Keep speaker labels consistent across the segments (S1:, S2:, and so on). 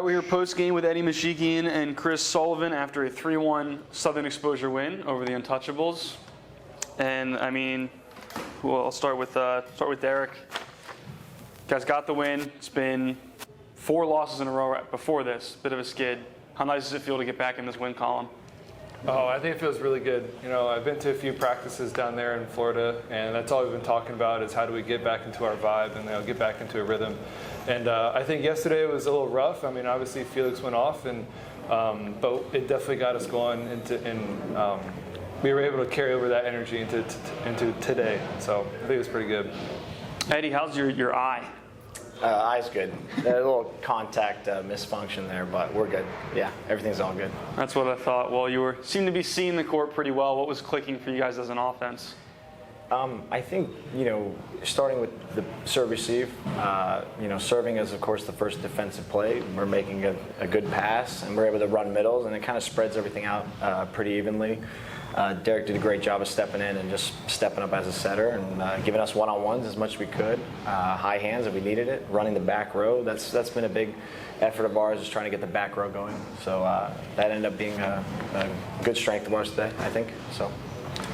S1: right, we're here post-game with Eddie Mashikian and Chris Sullivan after a 3-1 Southern Exposure win over the Untouchables. And I mean, well, I'll start with Derek. You guys got the win. It's been 4 losses in a row before this. Bit of a skid. How nice does it feel to get back in this win column?
S2: Oh, I think it feels really good. You know, I've been to a few practices down there in Florida, and that's all we've been talking about is how do we get back into our vibe and get back into a rhythm. And I think yesterday was a little rough. I mean, obviously Felix went off, and but it definitely got us going we were able to carry over that energy into today. So I think it was pretty good.
S1: Eddie, how's your eye?
S3: Eye's good. A little contact misfunction there, but we're good. Yeah, everything's all good.
S1: That's what I thought. Well, you seemed to be seeing the court pretty well. What was clicking for you guys as an offense?
S3: I think, starting with the serve receive, serving is, of course, the first defensive play. We're making a good pass, and we're able to run middles, and it kind of spreads everything out pretty evenly. Derek did a great job of stepping in and just stepping up as a setter and giving us one-on-ones as much as we could. High hands if we needed it. Running the back row, that's been a big effort of ours, is trying to get the back row going. So that ended up being a good strength of ours today, I think. So.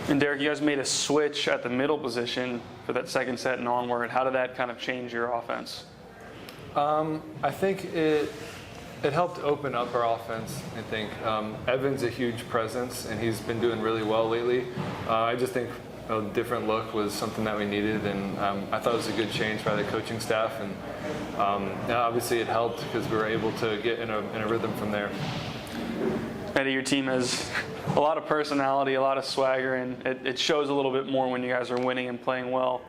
S1: And Derek, you guys made a switch at the middle position for that second set and onward. How did that kind of change your offense?
S2: I think it helped open up our offense, I think. Evan's a huge presence, and he's been doing really well lately. I just think a different look was something that we needed, and I thought it was a good change by the coaching staff. And obviously it helped because we were able to get in a rhythm from there.
S1: Eddie, your team has a lot of personality, a lot of swagger, and it shows a little bit more when you guys are winning and playing well.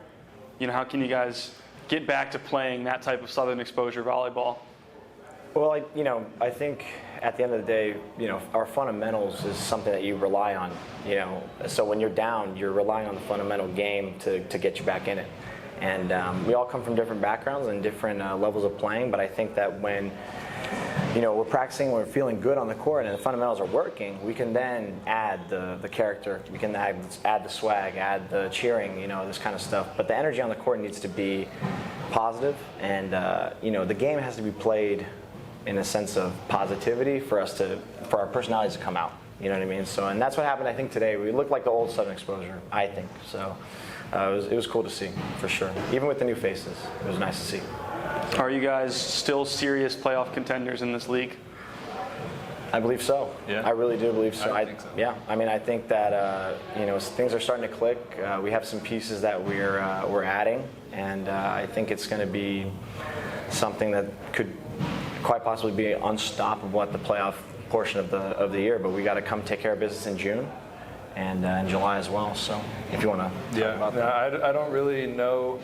S1: How can you guys get back to playing that type of Southern Exposure volleyball?
S3: Well, I think at the end of the day, our fundamentals is something that you rely on. So when you're down, you're relying on the fundamental game to get you back in it. And we all come from different backgrounds and different levels of playing, but I think that when we're practicing, we're feeling good on the court, and the fundamentals are working, we can then add the character. We can add the swag, add the cheering, this kind of stuff. But the energy on the court needs to be positive, and the game has to be played in a sense of positivity for our personalities to come out. You know what I mean? So, and that's what happened, I think, today. We looked like the old Southern Exposure, I think. So it was cool to see, for sure. Even with the new faces, it was nice to see.
S1: Are you guys still serious playoff contenders in this league?
S3: I believe so.
S2: Yeah.
S3: I really do believe so.
S2: I think so.
S3: Yeah. I mean, I think that things are starting to click. We have some pieces that we're adding, and I think it's going to be something that could quite possibly be unstoppable at the playoff portion of the year. But we got to come take care of business in June and in July as well. So if you want to talk about that.
S2: I don't really know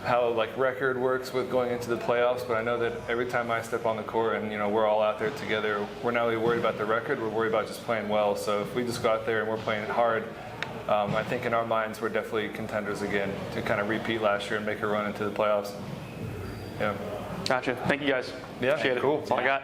S2: how record works with going into the playoffs, but I know that every time I step on the court and we're all out there together, we're not really worried about the record, we're worried about just playing well. So if we just go out there and we're playing hard, I think in our minds we're definitely contenders again to kind of repeat last year and make a run into the playoffs. Yeah.
S1: Gotcha. Thank you guys.
S2: Yeah,
S1: Appreciate it.
S2: cool.
S1: That's all I got.